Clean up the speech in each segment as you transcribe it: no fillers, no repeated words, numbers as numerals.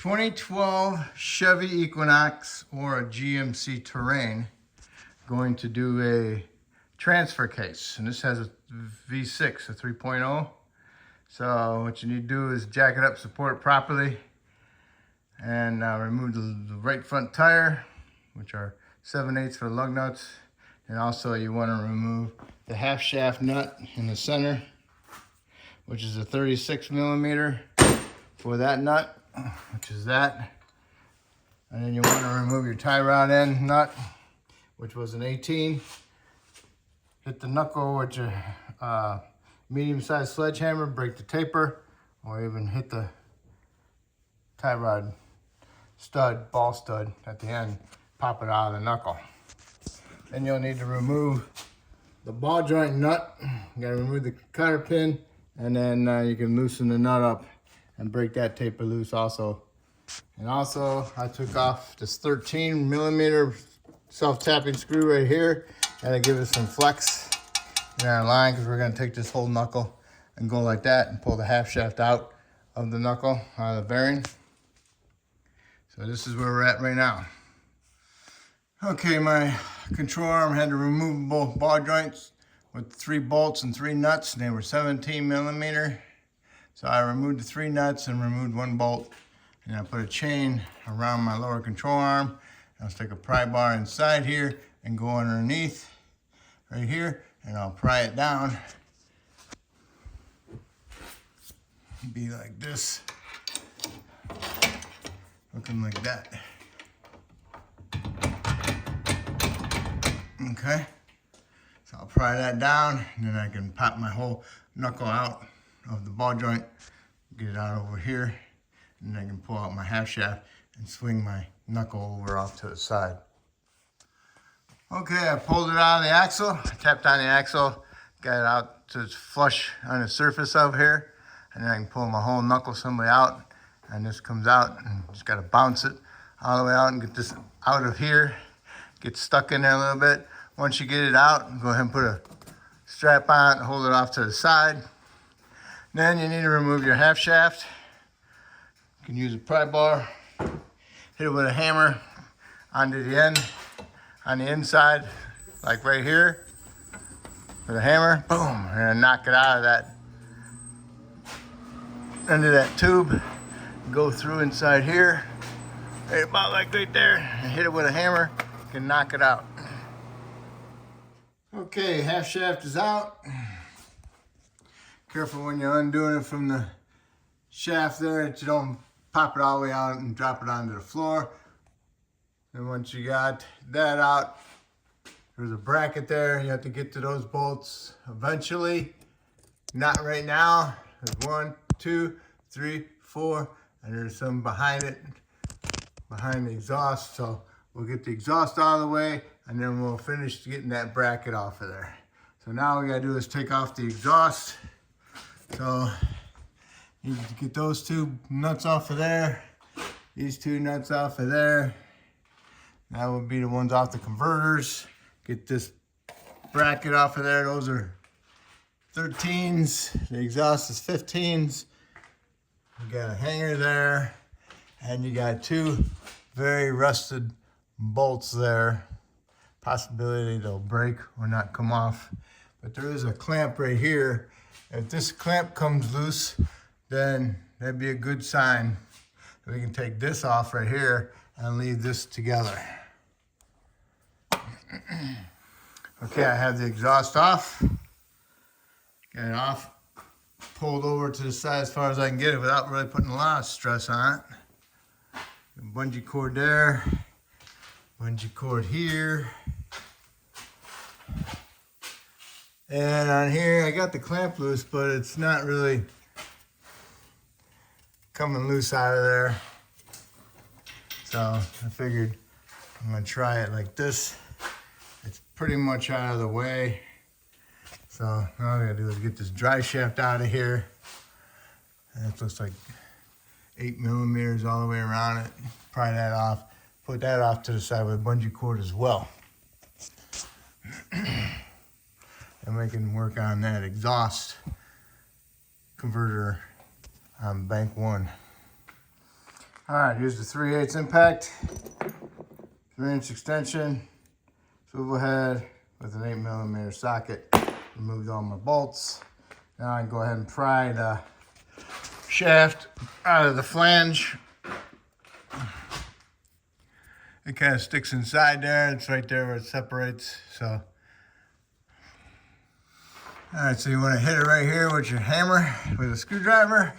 2012 Chevy Equinox or a GMC Terrain going to do a transfer case, and this has a V6, a 3.0. So what you need to do is jack it up, support it properly, and remove the right front tire, which are 7/8 for the lug nuts. And also you want to remove the half shaft nut in the center, which is a 36 millimeter for that nut, which is that. And then you want to remove your tie rod end nut, which was an 18. Hit the knuckle with your medium-sized sledgehammer, break the taper, or even hit the tie rod stud, ball stud at the end, pop it out of the knuckle. Then you'll need to remove the ball joint nut. You gotta remove the cotter pin, and then you can loosen the nut up and break that taper loose also. And also I took off this 13 millimeter self-tapping screw right here. Gotta give it some flex in our line, because we're gonna take this whole knuckle and go like that and pull the half shaft out of the knuckle, out of the bearing. So this is where we're at right now. Okay, my control arm had the removable ball joints with 3 bolts and 3 nuts, and they were 17 millimeter. So I removed the 3 nuts and removed 1 bolt, and I put a chain around my lower control arm. I'll stick a pry bar inside here and go underneath right here, and I'll pry it down. Be like this, looking like that. Okay, so I'll pry that down, and then I can pop my whole knuckle out of the ball joint, get it out over here, and then I can pull out my half shaft and swing my knuckle over off to the side. Okay, I pulled it out of the axle, I tapped on the axle, got it out to it's flush on the surface of here, and then I can pull my whole knuckle assembly out, and this comes out, and just gotta bounce it all the way out and get this out of here, get stuck in there a little bit. Once you get it out, go ahead and put a strap on and hold it off to the side. Then you need to remove your half shaft. You can use a pry bar, hit it with a hammer onto the end, on the inside, like right here, with a hammer, boom, and knock it out of that, into that tube, go through inside here, right about like right there, and hit it with a hammer, you can knock it out. Okay, half shaft is out. Careful when you're undoing it from the shaft there that you don't pop it all the way out and drop it onto the floor. And once you got that out, there's a bracket there. You have to get to those bolts eventually. Not right now. There's 1, 2, 3, 4, and there's some behind it, behind the exhaust. So we'll get the exhaust out of the way, and then we'll finish getting that bracket off of there. So now all we gotta do is take off the exhaust. So you need to get those 2 nuts off of there, these 2 nuts off of there. That would be the ones off the converters. Get this bracket off of there. Those are 13s. The exhaust is 15s. You got a hanger there, and you got 2 very rusted bolts there. Possibility they'll break or not come off. But there is a clamp right here. If this clamp comes loose, then that'd be a good sign. We can take this off right here and leave this together. Okay, I have the exhaust off. Get it off. Pulled over to the side as far as I can get it without really putting a lot of stress on it. Bungee cord there. Bungee cord here. And on here, I got the clamp loose, but it's not really coming loose out of there. So I figured I'm gonna try it like this. It's pretty much out of the way. So all I gotta do is get this drive shaft out of here. And it looks like 8 millimeters all the way around it. Pry that off. Put that off to the side with a bungee cord as well. And we can work on that exhaust converter on bank 1. All right, here's the 3/8 impact, 3-inch extension, swivel head with an 8mm socket. Removed all my bolts. Now I can go ahead and pry the shaft out of the flange. It kind of sticks inside there. It's right there where it separates. So, all right, so you want to hit it right here with your hammer with a screwdriver.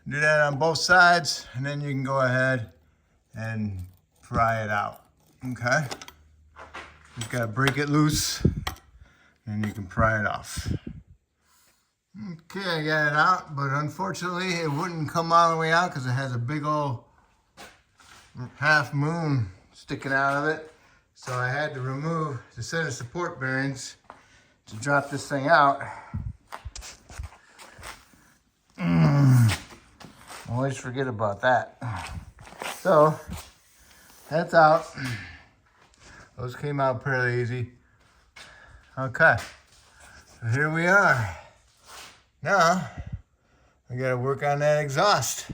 Do that on both sides, and then you can go ahead and pry it out. Okay? Just gotta break it loose, and you can pry it off. Okay, I got it out, but unfortunately it wouldn't come all the way out because it has a big old half moon sticking out of it. So I had to remove the set of support bearings to drop this thing out. Always forget about that. So that's out. Those came out fairly easy. Okay, so here we are. Now I gotta work on that exhaust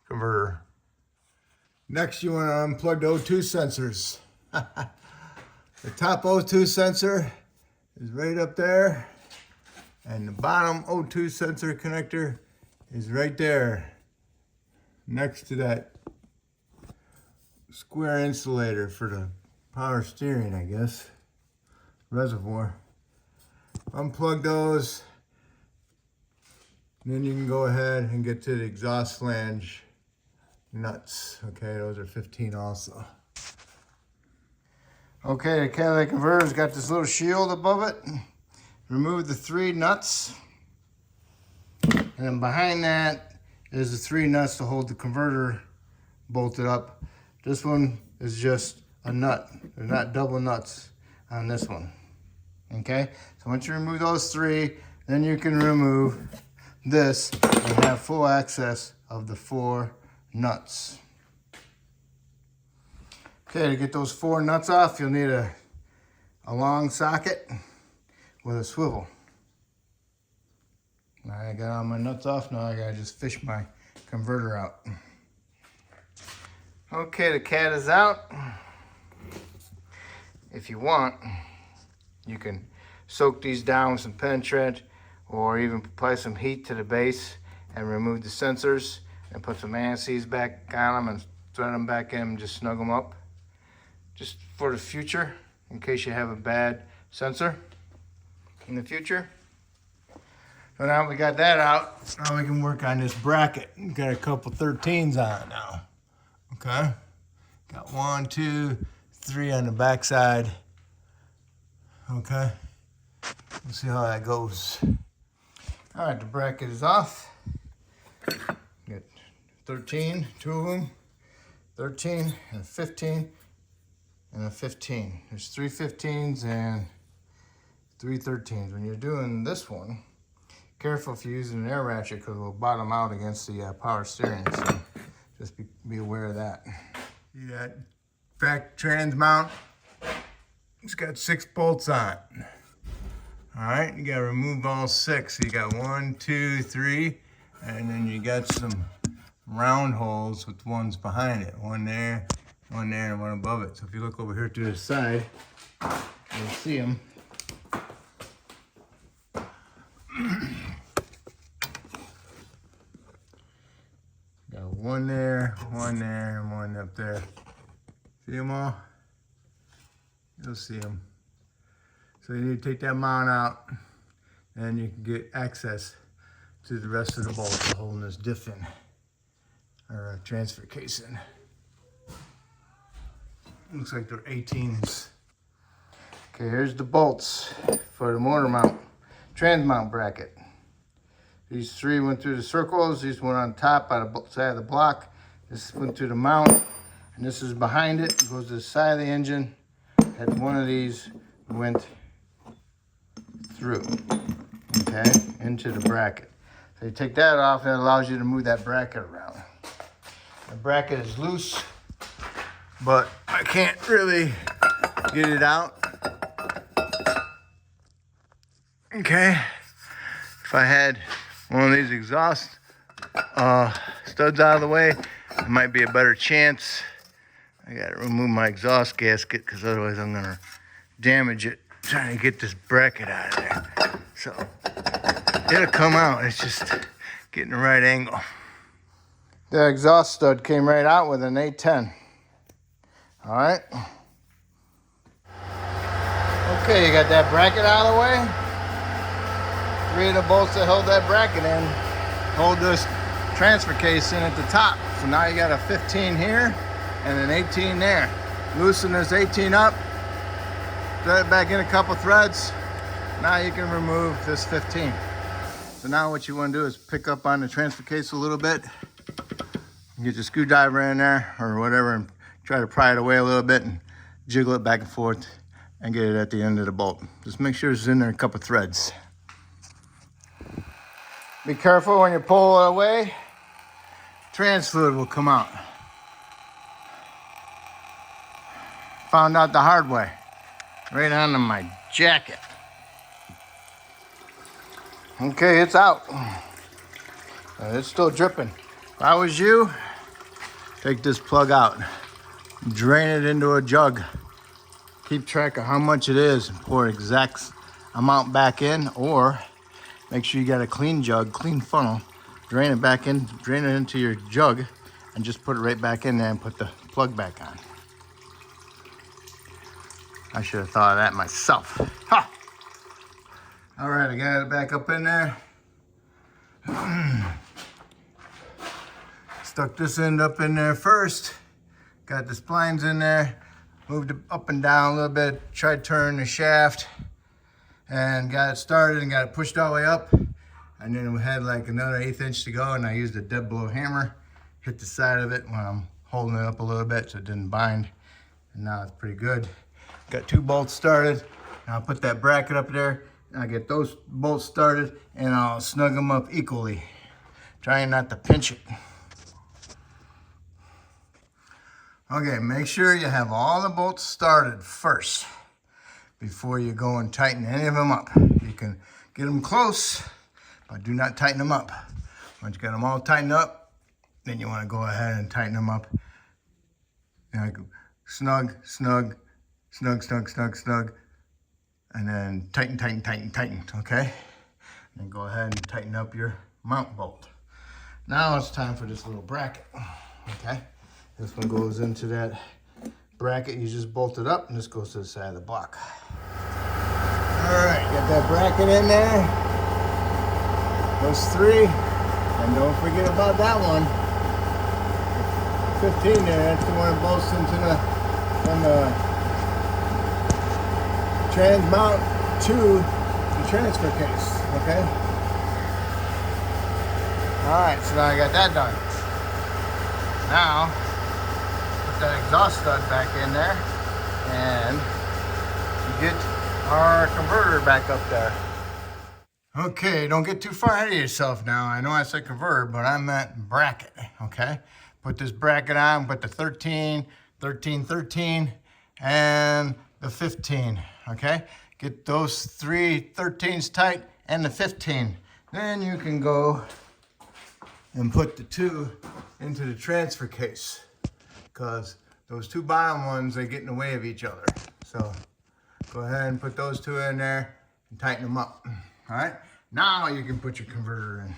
converter. Next, you want to unplug the O2 sensors. The top O2 sensor is right up there, and the bottom O2 sensor connector is right there next to that square insulator for the power steering, I guess, reservoir. Unplug those, and then you can go ahead and get to the exhaust flange nuts. Okay, those are 15 also. Okay, the catalytic converter's got this little shield above it. Remove the 3 nuts. And then behind that is the 3 nuts to hold the converter bolted up. This one is just a nut. There's not double nuts on this one. Okay, so once you remove those 3, then you can remove this and have full access of the 4 nuts. Okay, to get those 4 nuts off, you'll need a long socket with a swivel. All right, I got all my nuts off. Now I gotta just fish my converter out. Okay, the cat is out. If you want, you can soak these down with some penetrant or even apply some heat to the base and remove the sensors and put some anti-seize back on them and thread them back in and just snug them up. Just for the future, in case you have a bad sensor in the future. So now we got that out, now we can work on this bracket. Got a couple 13s on it now. Okay, got 1, 2, 3 on the back side. Okay, we'll see how that goes. All right, the bracket is off. Got 13, 2 of them, 13 and 15 and a 15. There's 3 15s and 3 13s. When you're doing this one, careful if you're using an air ratchet because it will bottom out against the power steering. So just be aware of that. See that back trans mount? It's got 6 bolts on it. All right, you gotta remove all 6. So you got 1, 2, 3, and then you got some round holes with ones behind it. One there, and one above it. So if you look over here to the side, you'll see them. Got one there, and one up there. See them all? You'll see them. So you need to take that mount out, and you can get access to the rest of the bolts holding this diff in, or transfer case in. Looks like they're 18s. Okay, here's the bolts for the motor mount, trans mount bracket. These 3 went through the circles. These went on top by the side of the block. This went through the mount, and this is behind it. It goes to the side of the engine. And one of these went through, okay, into the bracket. So you take that off, and it allows you to move that bracket around. The bracket is loose, but I can't really get it out. Okay, if I had one of these exhaust studs out of the way, it might be a better chance. I gotta remove my exhaust gasket because otherwise I'm gonna damage it trying to get this bracket out of there. So it'll come out, it's just getting the right angle. The exhaust stud came right out with an 810. All right. Okay, you got that bracket out of the way. 3 of the bolts that hold that bracket in hold this transfer case in at the top. So now you got a 15 here and an 18 there. Loosen this 18 up, thread it back in a couple threads. Now you can remove this 15. So now what you want to do is pick up on the transfer case a little bit. Get your screwdriver in there or whatever and try to pry it away a little bit and jiggle it back and forth and get it at the end of the bolt. Just make sure it's in there a couple threads. Be careful when you pull it away. Trans fluid will come out. Found out the hard way. Right onto my jacket. Okay, it's out. It's still dripping. If I was you, take this plug out. Drain it into a jug. Keep track of how much it is and pour exact amount back in, or make sure you got a clean jug, clean funnel. Drain it back in, drain it into your jug, and just put it right back in there and put the plug back on. I should have thought of that myself. Ha! All right, I got it back up in there. Stuck this end up in there first. Got the splines in there. Moved it up and down a little bit. Tried turning the shaft and got it started and got it pushed all the way up. And then we had like another 1/8 inch to go, and I used a dead blow hammer. Hit the side of it when I'm holding it up a little bit so it didn't bind. And now it's pretty good. Got 2 bolts started. Now I'll put that bracket up there. I'll get those bolts started and I'll snug them up equally. Trying not to pinch it. Okay, make sure you have all the bolts started first before you go and tighten any of them up. You can get them close, but do not tighten them up. Once you got them all tightened up, then you want to go ahead and tighten them up. And snug, snug, snug, snug, snug, snug, and then tighten, tighten, tighten, tighten, okay? And then go ahead and tighten up your mount bolt. Now it's time for this little bracket, okay? This one goes into that bracket you just bolted up, and this goes to the side of the block. All right, got that bracket in there. Those 3, and don't forget about that one. 15 there, that's the one that bolts into from the trans mount to the transfer case, okay? All right, so now I got that done. Now, that exhaust stud back in there and get our converter back up there. Okay, don't get too far ahead of yourself now. I know I said converter, but I meant bracket, okay? Put this bracket on, put the 13, 13, 13, and the 15, okay? Get those 3 13s tight and the 15. Then you can go and put the 2 into the transfer case, because those 2 bottom ones, they get in the way of each other. So go ahead and put those 2 in there and tighten them up. All right, now you can put your converter in.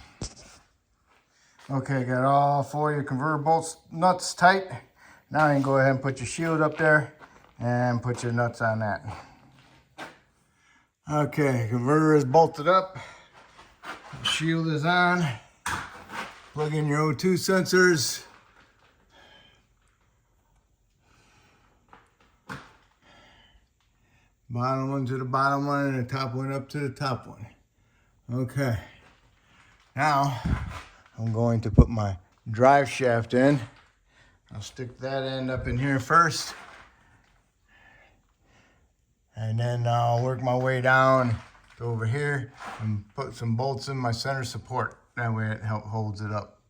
Okay, got all 4 of your converter bolts, nuts tight. Now you can go ahead and put your shield up there and put your nuts on that. Okay, converter is bolted up. Shield is on. Plug in your O2 sensors. Bottom one to the bottom one and the top one up to the top one. Okay. Now, I'm going to put my drive shaft in. I'll stick that end up in here first. And then I'll work my way down to over here and put some bolts in my center support. That way it holds it up.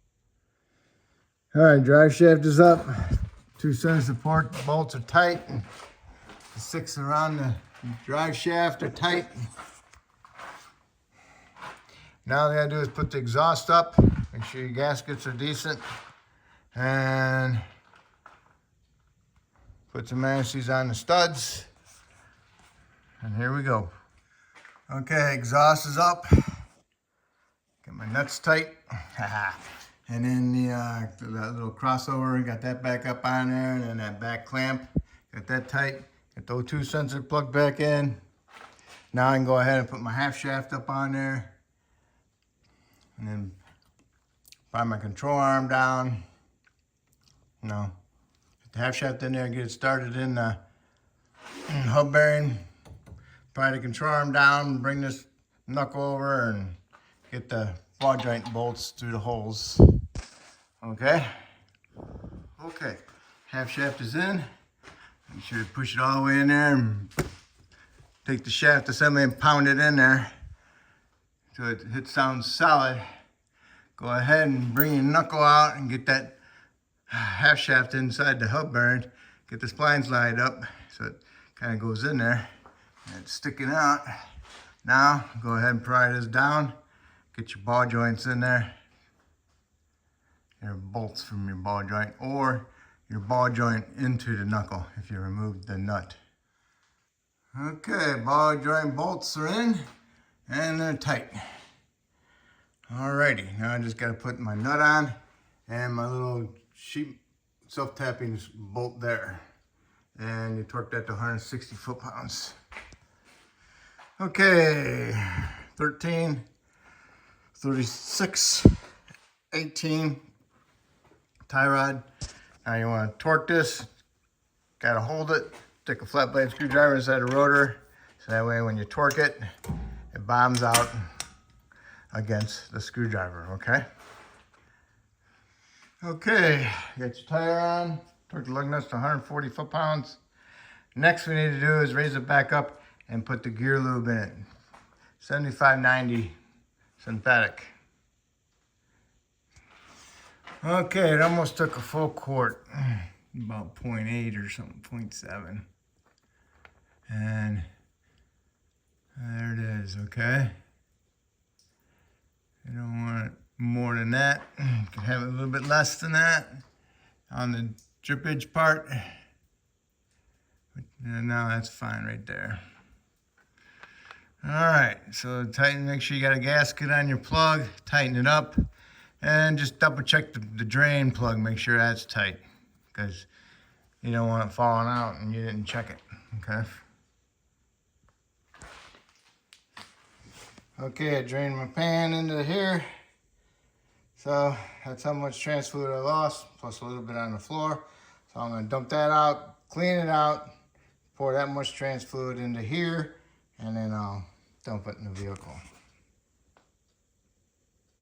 All right, drive shaft is up. 2 center support bolts are tight. The 6 around the drive shaft are tight. Now all I gotta do is put the exhaust up. Make Make sure your gaskets are decent. And put some matrices on the studs. And here we go. Okay, exhaust is up. Get my nuts tight. And then that little crossover, got that back up on there, and then that back clamp, got that tight. Got the O2 sensor plugged back in. Now I can go ahead and put my half shaft up on there. And then put my control arm down. Put the half shaft in there, get it started in the hub bearing. Pry the control arm down, bring this knuckle over and get the ball joint bolts through the holes. Okay. Okay. Half shaft is in. Make sure to push it all the way in there and take the shaft assembly and pound it in there so it sounds solid. Go ahead and bring your knuckle out and get that half shaft inside the hub bearing. Get the splines lined up so it kind of goes in there. And it's sticking out. Now, go ahead and pry this down. Get your ball joints in there. Your bolts from your ball joint, or your ball joint into the knuckle if you removed the nut. Okay, ball joint bolts are in and they're tight. Alrighty, now I just got to put my nut on and my little sheep self-tapping bolt there. And you torque that to 160 foot-pounds. Okay, 13, 36, 18, tie rod. Now you want to torque this, got to hold it, stick a flat blade screwdriver inside the rotor, so that way when you torque it, it bombs out against the screwdriver, okay? Okay, got your tire on, torque the lug nuts to 140 foot-pounds. Next we need to do is raise it back up and put the gear lube in it. 7590 synthetic. Okay, it almost took a full quart, about 0.8 or something, 0.7. And there it is, okay? You don't want it more than that. You can have it a little bit less than that on the drippage part. And now that's fine right there. All right, so tighten, make sure you got a gasket on your plug, tighten it up, and just double check the drain plug, make sure that's tight, because you don't want it falling out and you didn't check it, okay? Okay, I drained my pan into here, so that's how much trans fluid I lost, plus a little bit on the floor. So I'm gonna dump that out, clean it out, pour that much trans fluid into here, and then I'll dump it in the vehicle.